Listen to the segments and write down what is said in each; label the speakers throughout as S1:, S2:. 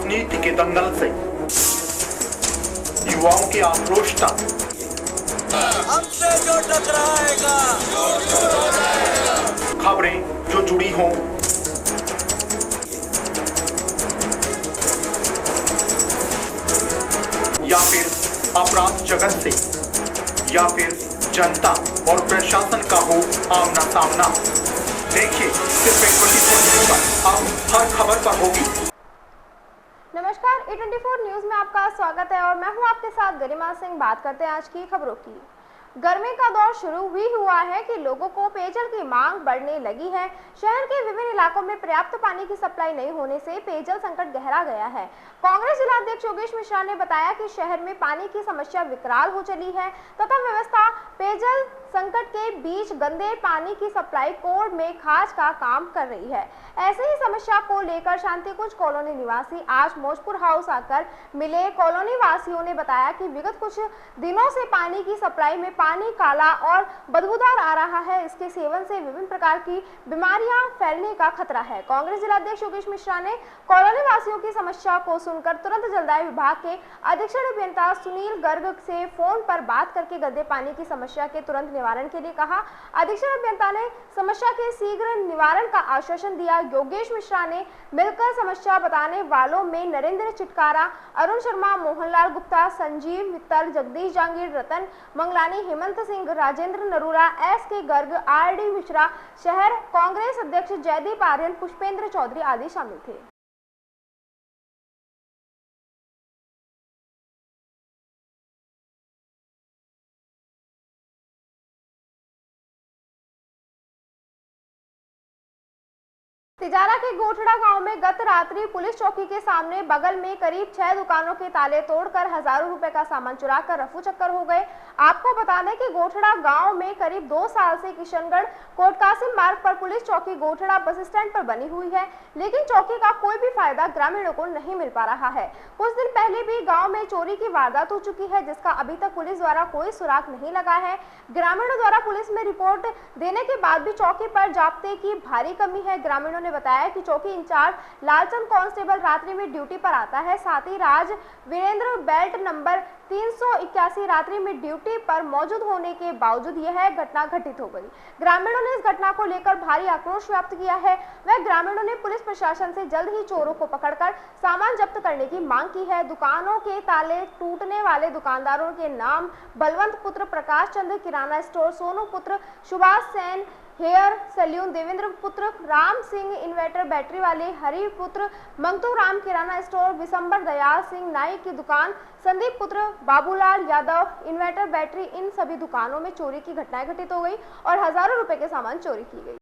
S1: राजनीति के दंगल से युवाओं की आक्रोश तक
S2: हमसे जो टकराएगा
S1: खबरें जो जुड़ी हों, या फिर अपराध जगत से, या फिर जनता और प्रशासन का हो आमना सामना। देखिए सिर्फ 24 न्यूज पर अब हर खबर पर होगी।
S3: नमस्कार, A24 न्यूज में आपका स्वागत है और मैं हूं आपके साथ गरिमा सिंह। बात करते हैं आज की खबरों की। गर्मी का दौर शुरू भी हुआ है कि लोगों को पेयजल की मांग बढ़ने लगी है। शहर के विभिन्न इलाकों में पर्याप्त पानी की सप्लाई नहीं होने से पेयजल संकट गहरा गया है। कांग्रेस जिला अध्यक्ष योगेश मिश्रा ने बताया कि शहर में पानी की समस्या विकराल हो चली है तथा व्यवस्था पेयजल संकट के बीच गंदे पानी की सप्लाई कोड में खाज का काम कर रही है। ऐसे ही समस्या को लेकर शांति कुंज कॉलोनी निवासी आज मौजपुर हाउस आकर मिले। कॉलोनी वासियों ने बताया कि विगत कुछ दिनों से पानी की सप्लाई में पानी काला और बदबूदार आ रहा है। इसके सेवन से विभिन्न प्रकार की बीमारियां फैलने का खतरा है। कांग्रेस जिला अध्यक्ष योगेश मिश्रा ने कॉलोनी वासियों की समस्या को सुनकर तुरंत जलदाय विभाग के अधीक्षण अभियंता सुनील गर्ग से फोन पर बात करके गंदे पानी की समस्या के तुरंत निवारण के लिए कहा। अधीक्षण अभियंता ने समस्या के शीघ्र निवारण का आश्वासन दिया। योगेश मिश्रा ने मिलकर समस्या बताने वालों में नरेंद्र चिटकारा, अरुण शर्मा, मोहनलाल गुप्ता, संजीव मित्तल, जगदीश जांगीर, रतन मंगलानी, हेमंत सिंह, राजेंद्र नरूरा, SK गर्ग, RD मिश्रा, शहर कांग्रेस अध्यक्ष जयदीप आर्यन, पुष्पेंद्र चौधरी आदि शामिल थे। तिजारा के गोठड़ा गांव में गत रात्रि पुलिस चौकी के सामने बगल में करीब 6 दुकानों के ताले तोड़कर हजारों रुपए का सामान चुराकर रफू चक्कर हो गए। आपको बता दें कि गोठड़ा गांव में करीब 2 साल से किशनगढ़ कोटकासिम मार्ग पर पुलिस चौकी गोठड़ा बस स्टैंड पर बनी हुई है, लेकिन चौकी का कोई भी फायदा ग्रामीणों को नहीं मिल पा रहा है। कुछ दिन पहले भी गाँव में चोरी की वारदात हो चुकी है, जिसका अभी तक पुलिस द्वारा कोई सुराग नहीं लगा है। ग्रामीणों द्वारा पुलिस में रिपोर्ट देने के बाद भी चौकी पर जाब्ते की भारी कमी है। ग्रामीणों ने बताया कि चौकी इंचार्ज लालचंद कांस्टेबल रात्रि में ड्यूटी पर आता है। साथ ही राज वीरेंद्र बेल्ट नंबर 381 रात्रि में ड्यूटी पर मौजूद होने के बावजूद यह घटना घटित हो गई। ग्रामीणों ने इस घटना को लेकर भारी आक्रोश व्यक्त किया है। वह ग्रामीणों ने पुलिस प्रशासन से जल्द ही चोरों को पकड़कर सामान जब्त करने की मांग की है। दुकानों के ताले टूटने वाले दुकानदारों के नाम बलवंत पुत्र प्रकाश चंद्र किराना स्टोर, सोनू पुत्र सुभाष सेन हेयर सैलून, देवेंद्र पुत्र राम सिंह इन्वर्टर बैटरी वाले, हरि पुत्र मंगतू राम किराना स्टोर, विशंबर दयाल सिंह नाई की दुकान, संदीप पुत्र बाबूलाल यादव इन्वर्टर बैटरी, इन सभी दुकानों में चोरी की घटनाएं घटित हो गई और हजारों रुपए के सामान चोरी की गई।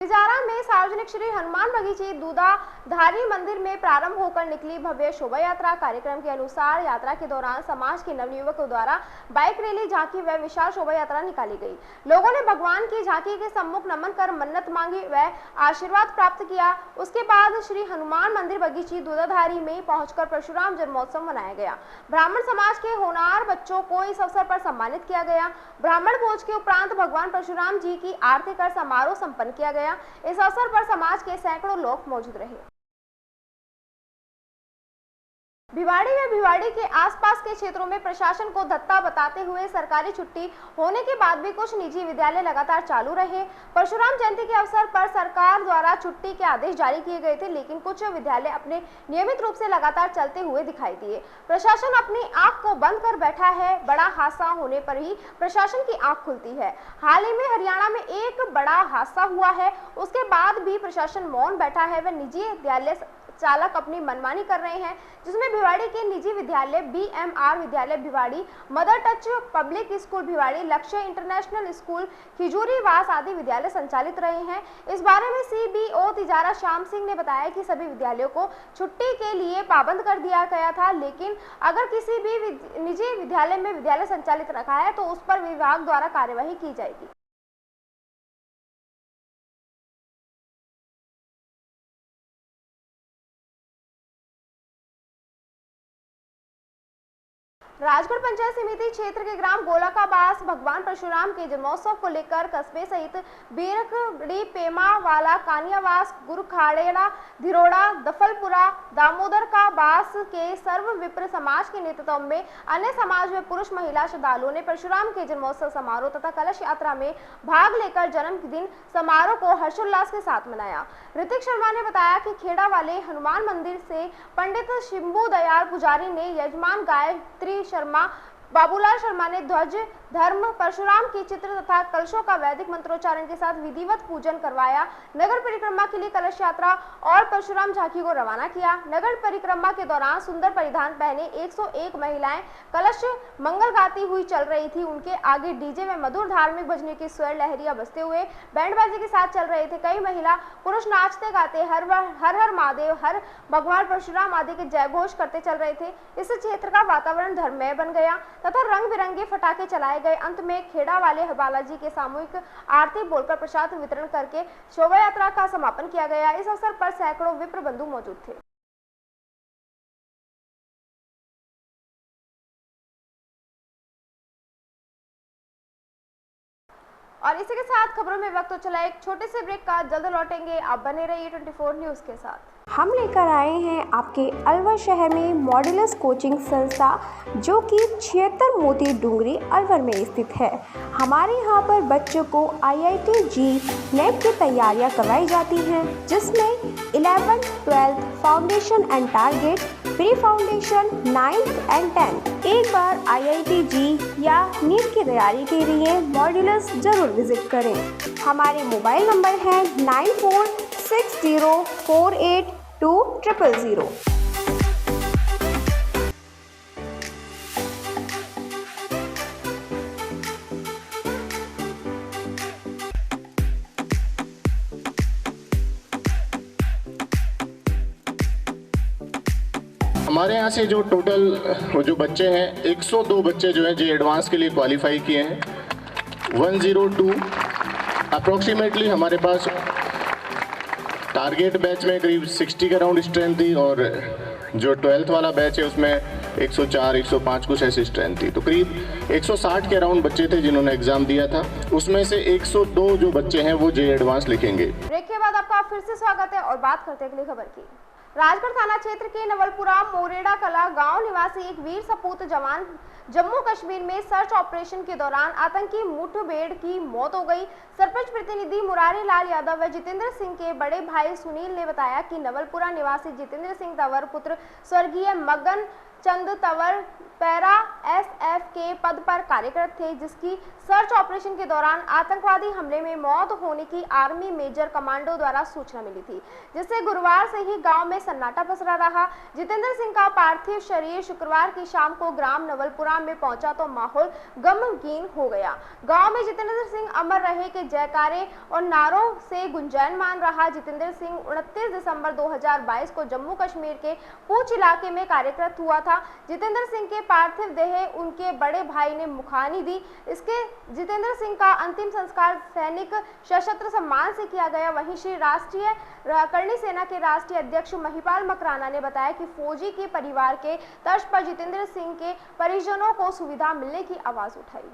S3: तिजारा में सार्वजनिक श्री हनुमान बगीचे दूधाधारी मंदिर में प्रारंभ होकर निकली भव्य शोभा यात्रा। कार्यक्रम के अनुसार यात्रा के दौरान समाज के नवयुवकों द्वारा बाइक रैली, झांकी व विशाल शोभा यात्रा निकाली गई। लोगों ने भगवान की झांकी के सम्मुख नमन कर मन्नत मांगी व आशीर्वाद प्राप्त किया। उसके बाद श्री हनुमान मंदिर बगीचे दूधाधारी में पहुंचकर परशुराम जन्मोत्सव मनाया गया। ब्राह्मण समाज के होनहार बच्चों को इस अवसर पर सम्मानित किया गया। ब्राह्मण भोज के उपरांत भगवान परशुराम जी की आरती कर समारोह संपन्न किया गया। इस अवसर पर समाज के सैकड़ों लोग मौजूद रहे। भिवाड़ी में भिवाड़ी के आसपास के क्षेत्रों में प्रशासन को धत्ता बताते हुए सरकारी छुट्टी होने के बाद भी कुछ निजी विद्यालय लगातार चालू रहे। परशुराम जयंती के अवसर पर सरकार द्वारा छुट्टी के आदेश जारी किए गए थे, लेकिन कुछ विद्यालय अपने नियमित रूप से लगातार चलते हुए दिखाई दिए। प्रशासन अपनी आंख को बंद कर बैठा है। बड़ा हादसा होने पर ही प्रशासन की आंख खुलती है। हाल ही में हरियाणा में एक बड़ा हादसा हुआ है, उसके बाद भी प्रशासन मौन बैठा है। वह निजी विद्यालय चालक अपनी मनमानी कर रहे हैं, जिसमें भिवाड़ी के निजी विद्यालय BMR विद्यालय Bhiwadi, mother touch public school Bhiwadi, लक्ष्य इंटरनेशनल स्कूल खिजूरीवास आदि विद्यालय संचालित रहे हैं। इस बारे में CBO तिजारा श्याम सिंह ने बताया कि सभी विद्यालयों को छुट्टी के लिए पाबंद कर दिया गया था, लेकिन अगर किसी भी निजी विद्यालय में विद्यालय संचालित रखा है तो उस पर विभाग द्वारा कार्यवाही की जाएगी। राजगढ़ पंचायत समिति क्षेत्र के ग्राम गोलाकाबास भगवान परशुराम के जन्मोत्सव को लेकर कस्बे सहित बीरकड़ी, पेमावाला, कानियावास, गुरखाड़ेड़ा, धिरोड़ा, दफलपुरा, दामोदर का बास के सर्व विप्र समाज के नेतृत्व में अन्य समाज व पुरुष महिला श्रद्धालुओं ने परशुराम के जन्मोत्सव समारोह तथा कलश यात्रा में भाग लेकर जन्मदिन समारोह को हर्षोल्लास के साथ मनाया। ऋतिक शर्मा ने बताया कि खेड़ा वाले हनुमान मंदिर से पंडित शिंबू दयाल पुजारी ने यजमान गायत्री शर्मा, बाबूलाल शर्मा ने ध्वज धर्म, परशुराम की चित्र तथा कलशों का वैदिक मंत्रोच्चारण के साथ विधिवत पूजन करवाया। नगर परिक्रमा के लिए कलश यात्रा और परशुराम झांकी को रवाना किया। नगर परिक्रमा के दौरान सुंदर परिधान पहने 101 महिलाएं कलश मंगल गाती हुई चल रही थी। उनके आगे डीजे में मधुर धार्मिक भजनों की स्वर लहरियां बजते हुए बैंडबाजी के साथ चल रहे थे। कई महिला पुरुष नाचते गाते हर हर महादेव, हर भगवान परशुराम आदि के जय घोष करते चल रहे थे। इस क्षेत्र का वातावरण धर्ममय बन गया तथा रंग बिरंगे फटाके चलाए गए। अंत में खेड़ा वाले बालाजी के सामूहिक आरती बोलकर प्रसाद वितरण करके शोभा यात्रा का समापन किया गया। इस अवसर पर सैकड़ों विप्र बंधु मौजूद थे। और इसी के साथ खबरों में वक्त तो चला एक छोटे से ब्रेक का, जल्द लौटेंगे। आप बने रहिए 24 न्यूज के साथ।
S4: हम लेकर आए हैं आपके अलवर शहर में मॉड्यूलस कोचिंग संस्था, जो कि 76 मोती डूंगरी अलवर में स्थित है। हमारे यहाँ पर बच्चों को IIT JEE नेट की तैयारियाँ करवाई जाती हैं, जिसमें 11th, 12th foundation and target, pre foundation, 9th and 10th। एक बार IIT JEE या नीट की तैयारी के लिए मॉड्यूलस जरूर विजिट करें। हमारे मोबाइल नंबर है 9460482000।
S5: हमारे यहाँ से जो टोटल जो बच्चे हैं, 102 बच्चे जो हैं जे एडवांस के लिए क्वालिफाई किए हैं। 102 अप्रोक्सीमेटली हमारे पास टारगेट बैच में करीब 60 के अराउंड स्ट्रेंथ थी, और जो 12th वाला बैच है उसमें 104, 105 कुछ ऐसी स्ट्रेंथ थी। तो करीब 160 के अराउंड बच्चे थे जिन्होंने एग्जाम दिया था। उसमें से 102 जो बच्चे हैं वो जे एडवांस लिखेंगे।
S3: ब्रेक के बाद आपका फिर से स्वागत है और बात करते हैं अगली खबर की। राजगढ़ थाना क्षेत्र के नवलपुरा मोरेड़ा कला गांव निवासी एक वीर सपूत जवान जम्मू कश्मीर में सर्च ऑपरेशन के दौरान आतंकी मुठभेड़ की मौत हो गई। सरपंच प्रतिनिधि मुरारी लाल यादव व जितेंद्र सिंह के बड़े भाई सुनील ने बताया कि नवलपुरा निवासी जितेंद्र सिंह तंवर पुत्र स्वर्गीय मगन चंद तंवर पैरा SF के पद पर कार्यरत थे, जिसकी सर्च ऑपरेशन के दौरान आतंकवादी हमले में मौत होने की आर्मी मेजर कमांडो द्वारा सूचना मिली थी, जिससे गुरुवार से ही गांव में सन्नाटा पसरा रहा। जितेंद्र सिंह का पार्थिव शरीर शुक्रवार की शाम को ग्राम नवलपुरा में पहुंचा तो माहौल गमगीन हो गया। गांव में जितेंद्र सिंह अमर रहे के जयकारे और नारों से गुंजायमान रहा। जितेंद्र सिंह 29 दिसंबर 2022 को जम्मू कश्मीर के पूंछ इलाके में कार्यरत हुआ था। जितेंद्र सिंह के पार्थिव देह उनके बड़े भाई ने मुखानी दी। इसके जितेंद्र सिंह का अंतिम संस्कार सैनिक सशस्त्र सम्मान से किया गया। वहीं श्री राष्ट्रीय करणी सेना के राष्ट्रीय अध्यक्ष महिपाल मकराना ने बताया कि फौजी के परिवार के तर्ज पर जितेंद्र सिंह के परिजनों को सुविधा मिलने की आवाज उठाई।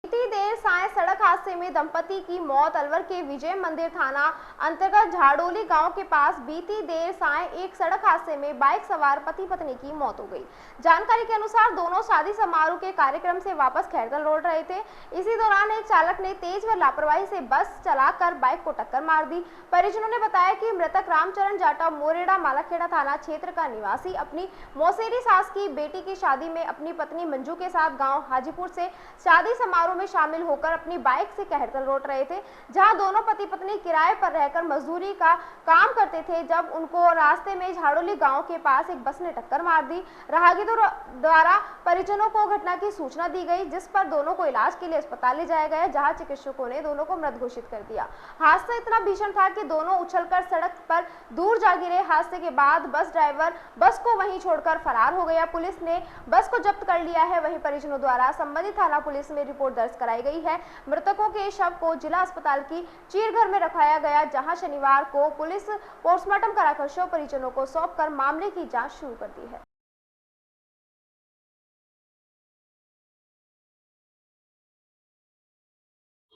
S3: देर साय सड़क हादसे में दंपति की मौत। अलवर के विजय मंदिर थाना अंतर्गत झाड़ोली गांव के पास बीती देर साय एक सड़क हादसे में बाइक सवार पति पत्नी की मौत हो गई। जानकारी के अनुसार दोनों शादी समारोह के कार्यक्रम से वापस खैरगढ़ लौट रहे थे। इसी दौरान एक चालक ने तेज व लापरवाही से बस चलाकर बाइक को टक्कर मार दी। परिजनों ने बताया कि मृतक रामचरण जाटव मोरेड़ा मालाखेड़ा थाना क्षेत्र का निवासी अपनी मौसेरी सास की बेटी की शादी में अपनी पत्नी मंजू के साथ गाँव हाजीपुर से शादी समारोह में शामिल होकर अपनी बाइक से कहरगढ़ लौट रहे थे, जहां दोनों पति पत्नी किराए पर रहकर मजदूरी का काम करते थे। जब उनको रास्ते में झाड़ोली गांव के पास एक बस ने टक्कर मार दी। राहगीरों द्वारा परिजनों को घटना की सूचना दी गई, जिस पर दोनों को इलाज के लिए अस्पताल ले जाया गया, जहां चिकित्सकों ने दोनों को मृत घोषित कर दिया। हादसा इतना भीषण था कि दोनों उछलकर सड़क पर दूर जा गिरे। हादसे के बाद बस ड्राइवर बस को वहीं छोड़कर फरार हो गया। पुलिस ने बस को जब्त कर लिया है। वहीं परिजनों द्वारा संबंधित थाना पुलिस में रिपोर्ट दर्ज कराई गई है। मृतक मृतकों के शव को जिला अस्पताल की चीरघर में रखाया गया, जहां शनिवार को पुलिस पोस्टमार्टम कराकर शव परिजनों को सौंपकर मामले की जांच शुरू कर दी है।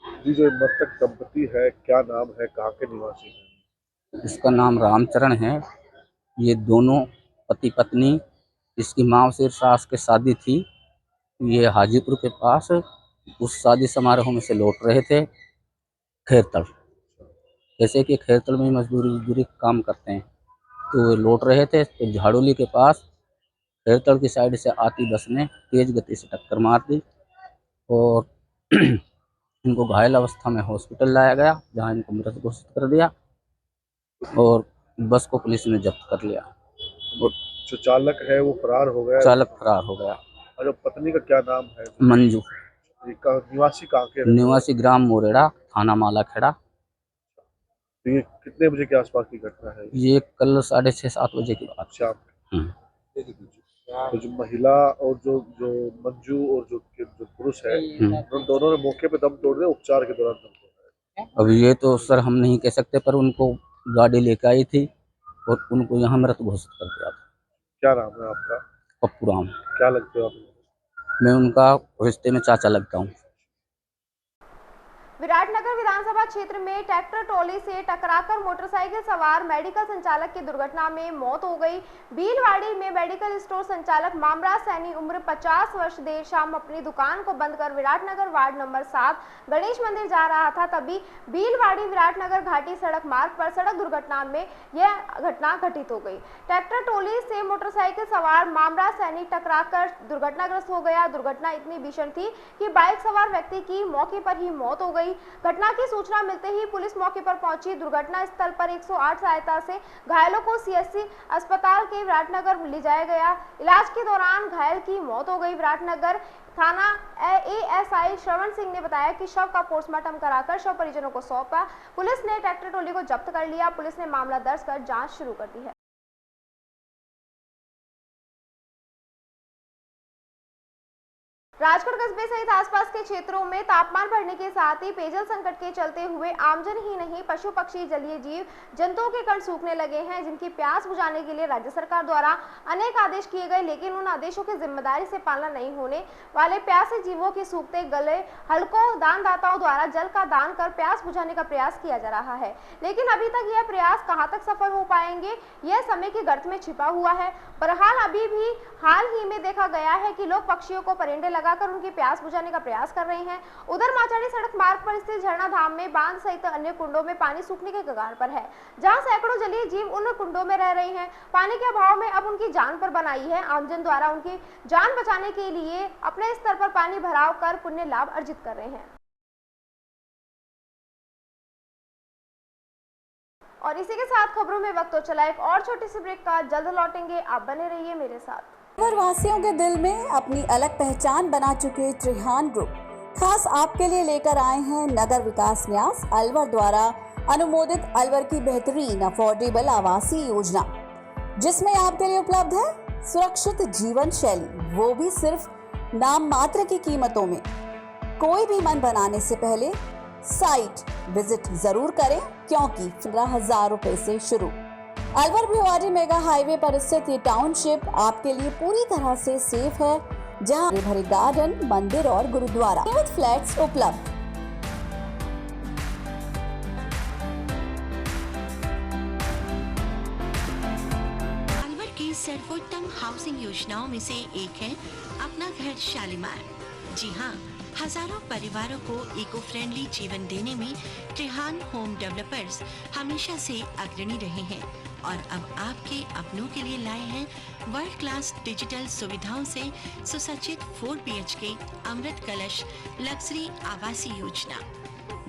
S6: जी, जो मृतक दंपति है, क्या नाम है, कहाँ के निवासी हैं?
S7: इसका नाम रामचरण है। ये दोनों पति पत्नी, इसकी माँ से सास के शादी थी। ये हाजीपुर के पास उस शादी समारोह में से लौट रहे थे खैरतल। जैसे कि खैरतल में मजदूरी काम करते हैं, तो लौट रहे थे तो झाड़ोली के पास खैरतल की साइड से आती बस ने तेज गति से टक्कर मार दी और इनको घायल अवस्था में हॉस्पिटल लाया गया, जहां इनको मृत घोषित कर दिया और बस को पुलिस ने जब्त कर लिया।
S6: और जो चालक है वो फरार हो गया?
S7: चालक फरार हो गया।
S6: और जो पत्नी का क्या नाम है?
S7: मंजू।
S6: निवासी कहाँ के?
S7: निवासी ग्राम मोरेड़ा, थाना मालाखेड़ा।
S6: तो ये कितने बजे के आसपास की घटना है?
S7: ये कल 6:30-7 बजे की बात।
S6: शाम। तो जो महिला और जो मंजू और जो पुरुष है, उन दोनों ने मौके पे दम तोड़ दिया, उपचार के दौरान दम तोड़ा है।
S7: अब ये तो सर हम नहीं कह सकते, पर उनको गाड़ी लेकर आई थी और उनको यहाँ मृत घोषित कर दिया था।
S6: क्या नाम है आपका?
S7: पप्पू राम।
S6: क्या लगते हो आप?
S7: मैं उनका रिश्ते में चाचा लगता हूँ।
S3: विराटनगर विधानसभा क्षेत्र में ट्रैक्टर ट्रॉली से टकराकर मोटरसाइकिल सवार मेडिकल संचालक की दुर्घटना में मौत हो गई। भीलवाड़ी में मेडिकल स्टोर संचालक मामराज सैनी उम्र 50 वर्ष देर शाम अपनी दुकान को बंद कर विराटनगर वार्ड नंबर 7 गणेश मंदिर जा रहा था, तभी भीलवाड़ी विराटनगर घाटी सड़क मार्ग पर सड़क दुर्घटना में यह घटना घटित हो गई। ट्रैक्टर ट्रॉली से मोटरसाइकिल सवार मामराज सैनी टकराकर दुर्घटनाग्रस्त हो गया। दुर्घटना इतनी भीषण थी कि बाइक सवार व्यक्ति की मौके पर ही मौत हो गई। घटना की सूचना मिलते ही पुलिस मौके पर पहुंची। दुर्घटना स्थल पर 108 सहायता से घायलों को सीएससी अस्पताल के विराटनगर ले जाया गया। इलाज के दौरान घायल की मौत हो गई। विराटनगर थाना एएसआई श्रवण सिंह ने बताया कि शव का पोस्टमार्टम कराकर शव परिजनों को सौंपा। पुलिस ने ट्रैक्टर ट्रॉली को जब्त कर लिया। पुलिस ने मामला दर्ज कर जांच शुरू कर दी है। राजकोट कस्बे सहित आसपास के क्षेत्रों में तापमान बढ़ने के साथ ही पेयजल संकट के चलते हुए आमजन ही नहीं पशु पक्षी जलीय जीव जंतुओं के कण सूखने लगे हैं, जिनकी प्यास बुझाने के लिए राज्य सरकार द्वारा अनेक आदेश किए गए, लेकिन उन आदेशों की जिम्मेदारी से पालना नहीं होने वाले प्यासे जीवों के सूखते गले हल्कों दानदाताओं द्वारा जल का दान कर प्यास बुझाने का प्रयास किया जा रहा है, लेकिन अभी तक यह प्रयास कहां तक सफल हो पाएंगे, यह समय की गर्त में छिपा हुआ है। बहरहाल अभी भी हाल ही में देखा गया है कि लोग पक्षियों को परिंदे लगाकर उनकी प्यास बुझाने का प्रयास कर रहे हैं। उधर माचाड़ी सड़क मार्ग पर स्थित झरना धाम में बांध सहित अन्य कुंडों में पानी सूखने के कगार पर है, जहां सैकड़ों जलीय जीव उन कुंडों में रह रहे हैं। पानी के अभाव में अब उनकी जान पर बनाई है। आमजन द्वारा उनकी जान बचाने के लिए अपने स्तर पर पानी भराव कर पुण्य लाभ अर्जित कर रहे हैं। और इसी के साथ खबरों में वक्त तो चला एक और छोटी सी ब्रेक का, जल्द लौटेंगे, आप बने रहिए मेरे साथ।
S8: अलवर वासियों के दिल में अपनी अलग पहचान बना चुके त्रिहान ग्रुप खास आपके लिए लेकर आए हैं नगर विकास न्यास अलवर द्वारा अनुमोदित अलवर की बेहतरीन अफोर्डेबल आवासीय योजना, जिसमें आपके लिए उपलब्ध है सुरक्षित जीवन शैली, वो भी सिर्फ नाम मात्र की कीमतों में। कोई भी मन बनाने से पहले साइट विजिट जरूर करें, क्योंकि 15,000 रुपए से शुरू। अलवर भिवाड़ी मेगा हाईवे पर स्थित ये टाउनशिप आपके लिए पूरी तरह से सेफ है, जहां भरे गार्डन, मंदिर और गुरुद्वारा विद फ्लैट्स उपलब्ध।
S9: अलवर की सर्वोत्तम हाउसिंग योजनाओं में से एक है अपना घर शालीमार। जी हाँ, हजारों परिवारों को इको फ्रेंडली जीवन देने में त्रिहान होम डेवलपर्स हमेशा से अग्रणी रहे हैं और अब आपके अपनों के लिए लाए हैं वर्ल्ड क्लास डिजिटल सुविधाओं से सुसज्जित 4 BHK अमृत कलश लग्जरी आवासीय योजना।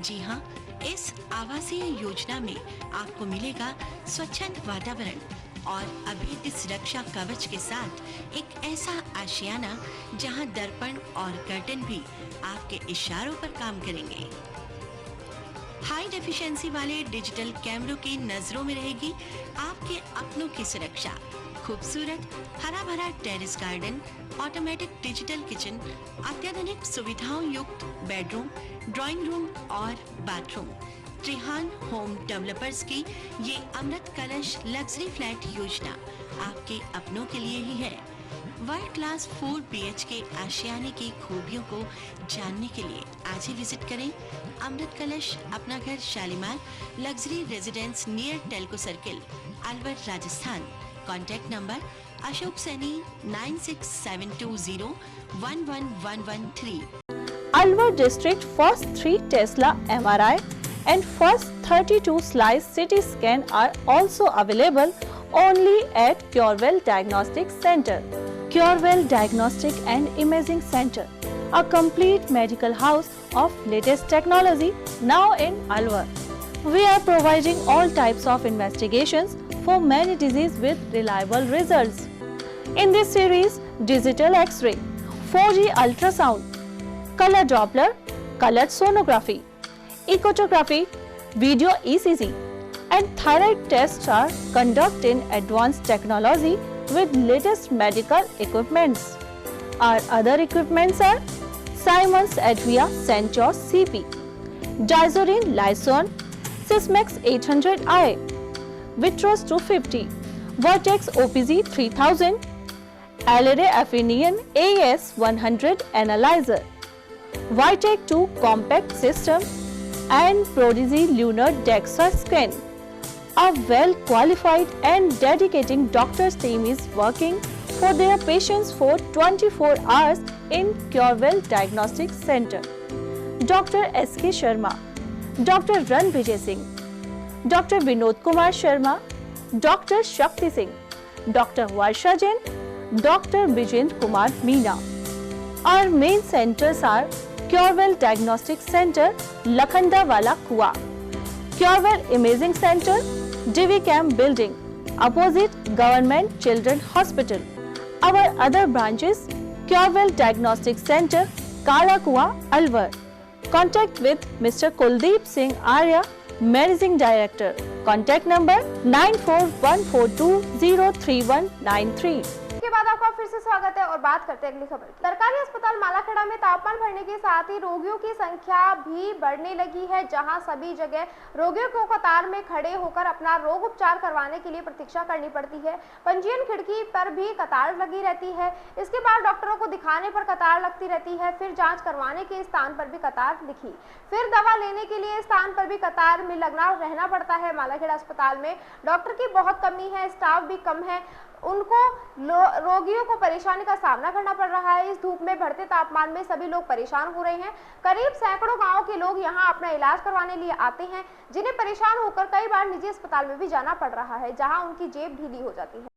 S9: जी हाँ, इस आवासीय योजना में आपको मिलेगा स्वच्छंद वातावरण और अभेद्य सुरक्षा कवच के साथ एक ऐसा आशियाना जहां दर्पण और कर्टन भी आपके इशारों पर काम करेंगे। हाई डेफिशिएंसी वाले डिजिटल कैमरों की नजरों में रहेगी आपके अपनों की सुरक्षा। खूबसूरत हरा भरा terrace garden, automatic digital kitchen, अत्याधुनिक सुविधाओं युक्त बेडरूम, ड्राइंग रूम और बाथरूम। त्रिहान होम डेवलपर्स की ये अमृत कलश लग्जरी फ्लैट योजना आपके अपनों के लिए ही है। वर्ल्ड क्लास 4 BHK आशियाने की खूबियों को जानने के लिए आज ही विजिट करें अमृत कलश अपना घर Shalimar luxury residence near Telco circle, Alwar, Rajasthan. Contact number Ashok Saini 9672011113।
S10: Alwar district first 3 Tesla MRI and first 32 slice CT scan are also available only at Curewell Diagnostic Center. Curewell Diagnostic and Imaging Center, a complete medical house of latest technology now in Alwar. We are providing all types of investigations for many diseases with reliable results. In this series, digital X-ray, 4G ultrasound, color Doppler, colored sonography, echography, video ECG, and thyroid tests are conducted in advanced technology with latest medical equipments. Our other equipments are Siemens Advia Centros CP, Dizorin Lyson, Sysmex 800i, Vitros 250, Vertex OPZ 3000, Alere Affinion AS 100 Analyzer, Vitec 2 Compact System, and Prodigy Lunar DEXA Scan. A well-qualified and dedicated doctor's team is working for their patients for 24 hours in Curewell Diagnostic Center. Dr. S.K. Sharma, Dr. Ranvijay Singh, Dr. Vinod Kumar Sharma, Dr. Shakti Singh, Dr. Varsha Jain, Dr. Vijendra Kumar Meena. Our main centers are Curewell Diagnostic Center, Lakhandawala Kua, Curewell Imaging Center, Divi Camp Building, opposite Government Children Hospital. Our other branches, Curewell Diagnostic Center, Kala Kua, Alwar. Contact with Mr. Kuldeep Singh Arya, Managing Director. Contact number 9414203193.
S3: के बाद आपका फिर से स्वागत है और बात करते हैं अगली खबर की। सरकारी अस्पताल मालाखेड़ा में तापमान बढ़ने के साथ ही रोगियों की संख्या भी बढ़ने लगी है, जहां सभी जगह रोगियों को कतार में खड़े होकर अपना रोग उपचार करवाने के लिए प्रतीक्षा करनी पड़ती है। पंजीयन खिड़की पर भी कतार लगी रहती है। इसके बाद डॉक्टरों को दिखाने पर कतार लगती रहती है, फिर जाँच करवाने के स्थान पर भी कतार लिखी, फिर दवा लेने के लिए स्थान पर भी कतार में रहना पड़ता है। मालाखेड़ा अस्पताल में डॉक्टर की बहुत कमी है, स्टाफ भी कम है, उनको रोगियों को परेशानी का सामना करना पड़ रहा है। इस धूप में बढ़ते तापमान में सभी लोग परेशान हो रहे हैं। करीब सैकड़ों गांव के लोग यहां अपना इलाज करवाने लिए आते हैं, जिन्हें परेशान होकर कई बार निजी अस्पताल में भी जाना पड़ रहा है, जहां उनकी जेब ढीली हो जाती है।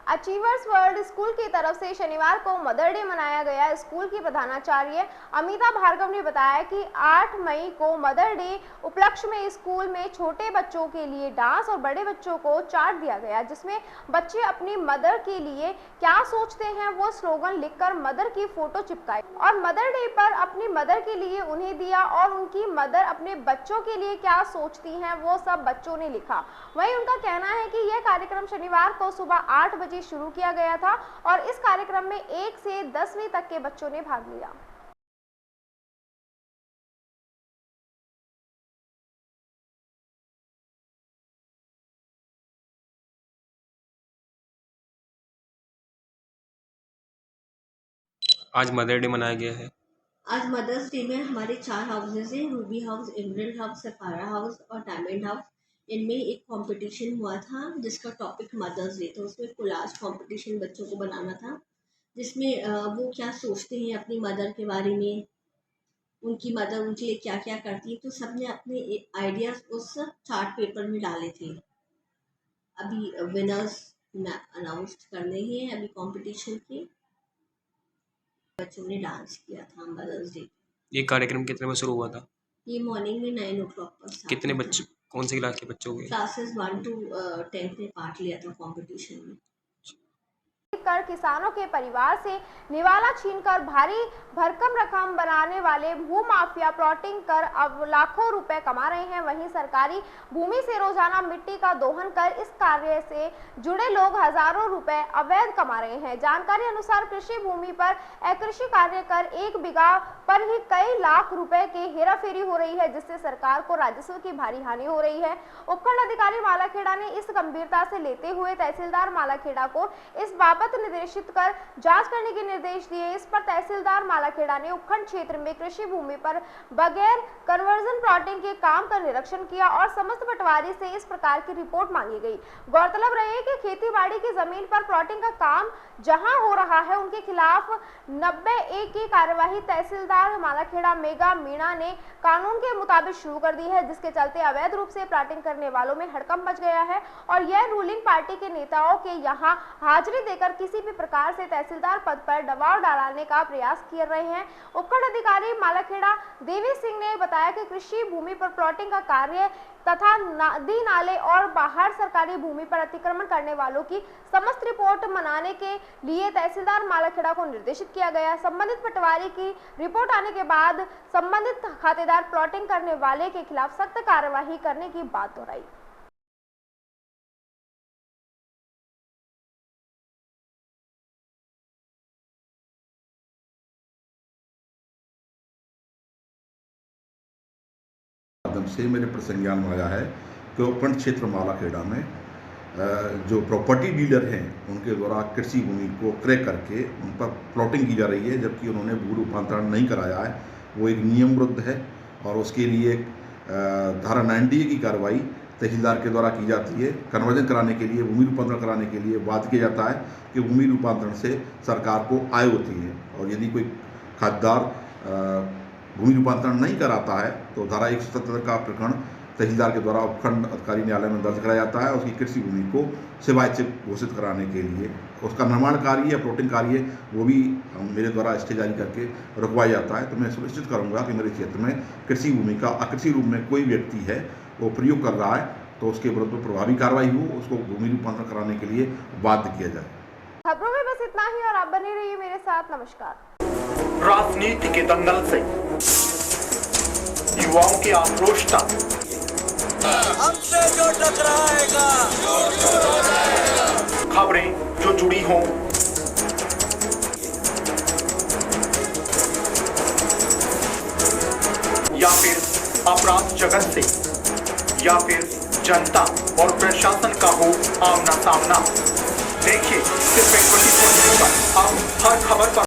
S3: अचीवर्स वर्ल्ड स्कूल की तरफ से शनिवार को मदर डे मनाया गया। स्कूल की प्रधानाचार्य अमिता भार्गव ने बताया कि 8 मई को मदर डे उपलक्ष्य में स्कूल में छोटे बच्चों के लिए डांस और बड़े बच्चों को चार्ट दिया गया, जिसमें बच्चे अपनी मदर के लिए क्या सोचते हैं वो स्लोगन लिखकर मदर की फोटो चिपकाई और मदर डे पर अपनी मदर के लिए उन्हें दिया और उनकी मदर अपने बच्चों के लिए क्या सोचती हैं वो सब बच्चों ने लिखा। वहीं उनका कहना है कि यह कार्यक्रम शनिवार को सुबह 8 बजे शुरू किया गया था और इस कार्यक्रम में 1 से 10वीं तक के बच्चों ने भाग लिया।
S11: आज मदर डे मनाया गया है।
S12: आज मदर्स डे में हमारे 4 हाउसेज हैं, ruby house, emerald house, sapphire house और डायमंड हाउस। इनमें एक कंपटीशन हुआ था जिसका टॉपिक मदर्स डे था। उसमें कोलाज कंपटीशन बच्चों को बनाना था, जिसमें वो क्या सोचते हैं अपनी मदर के बारे में, उनकी मदर उनके लिए क्या क्या करती है, तो सबने अपने आइडियाज उस चार्ट पेपर में डाले थे। अभी विनर्स अनाउंस करने हैं अभी कंपटीशन के। बच्चों ने डांस किया था मदर्स डे।
S11: ये कार्यक्रम कितने बजे शुरू हुआ था?
S12: ये मॉर्निंग में 9 o'clock पर।
S11: कितने बच्चे, कौन सी क्लास के बच्चों के?
S12: क्लासेस 1 to 10 ने पार्ट लिया था कंपटीशन में।
S3: कर किसानों के परिवार से निवाला छीनकर भारी भरकम रकम बनाने वाले भूमाफिया प्लॉटिंग कर अब लाखों रुपए कमा रहे हैं। वहीं सरकारी भूमि से रोजाना मिट्टी का दोहन कर इस कार्य से जुड़े लोग हजारों रुपए अवैध कमा रहे हैं। जानकारी अनुसार कृषि भूमि पर अकृषि कार्य कर 1 बीघा पर ही कई लाख रुपए की हेराफेरी हो रही है, जिससे सरकार को राजस्व की भारी हानि हो रही है। उपखंड अधिकारी मालाखेड़ा ने इस गंभीरता से लेते हुए तहसीलदार मालाखेड़ा को इस बाबत निर्देशित कर जांच करने के निर्देश दिए। इस पर तहसीलदार मालाखेड़ा ने उपखंड क्षेत्र में कृषि भूमि पर बगैर कन्वर्जन प्लॉटिंग के काम का निरीक्षण किया और समस्त पटवारी से इस प्रकार की रिपोर्ट मांगी गई। गौरतलब रहे कि खेती-बाड़ी की जमीन पर प्लॉटिंग का काम जहां हो रहा है उनके खिलाफ 90A की कार्यवाही तहसीलदार मालाखेड़ा मेगा मीणा ने कानून के मुताबिक शुरू कर दी है, जिसके चलते अवैध रूप से प्लॉटिंग करने वालों में हड़कंप मच गया है और यह रूलिंग पार्टी के नेताओं के यहां हाजिरी देकर किसी भी प्रकार से तहसीलदार पद पर दबाव डालने का प्रयास कर रहे हैं। उपखंड अधिकारी मालाखेड़ा देवी सिंह ने बताया कि कृषि भूमि पर प्लॉटिंग का कार्य तथा नदी नाले और बाहर सरकारी भूमि पर अतिक्रमण करने वालों की समस्त रिपोर्ट मनाने के लिए तहसीलदार मालाखेड़ा को निर्देशित किया गया। संबंधित पटवारी की रिपोर्ट आने के बाद संबंधित खातेदार प्लॉटिंग करने वाले के खिलाफ सख्त कार्यवाही करने की बात दोहराई।
S13: से मेरे प्रसंज्ञान में आया है कि उपखंड क्षेत्र मालाखेड़ा में जो प्रॉपर्टी डीलर हैं उनके द्वारा कृषि भूमि को क्रय करके उन पर प्लॉटिंग की जा रही है, जबकि उन्होंने भू रूपांतरण नहीं कराया है। वो एक नियम विरुद्ध है और उसके लिए धारा 90A की कार्रवाई तहसीलदार के द्वारा की जाती है। कन्वर्जन कराने के लिए, भूमि रूपांतरण कराने के लिए वाद किया जाता है कि भूमि रूपांतरण से सरकार को आय होती है और यदि कोई खातेदार भूमि रूपांतरण नहीं कराता है तो धारा 177 का प्रकरण तहसीलदार के द्वारा उपखंड अधिकारी न्यायालय में दर्ज कराया जाता है। उसकी कृषि भूमि को सेवाइच्छिक घोषित कराने के लिए उसका निर्माण कार्य या प्लॉटिंग कार्य वो भी मेरे द्वारा स्टे जारी करके रुकवाया जाता है। तो मैं सुनिश्चित करूँगा कि मेरे क्षेत्र में कृषि भूमि का अकृषि रूप में कोई व्यक्ति है वो प्रयोग कर रहा है तो उसके विरुद्ध प्रभावी कार्रवाई हो, उसको भूमि रूपांतरण कराने के लिए बाध्य किया जाए।
S3: खबरों में बस इतना ही और आप बने रहिए मेरे साथ। नमस्कार।
S1: राजनीति के दंगल से युवाओं के आक्रोश तक
S2: हमसे जो टकराएगा
S1: खबरें जो जुड़ी हों, या फिर अपराध जगत से, या फिर जनता और प्रशासन का हो आमना सामना, देखिए सिर्फ 24 पर अब हर खबर पर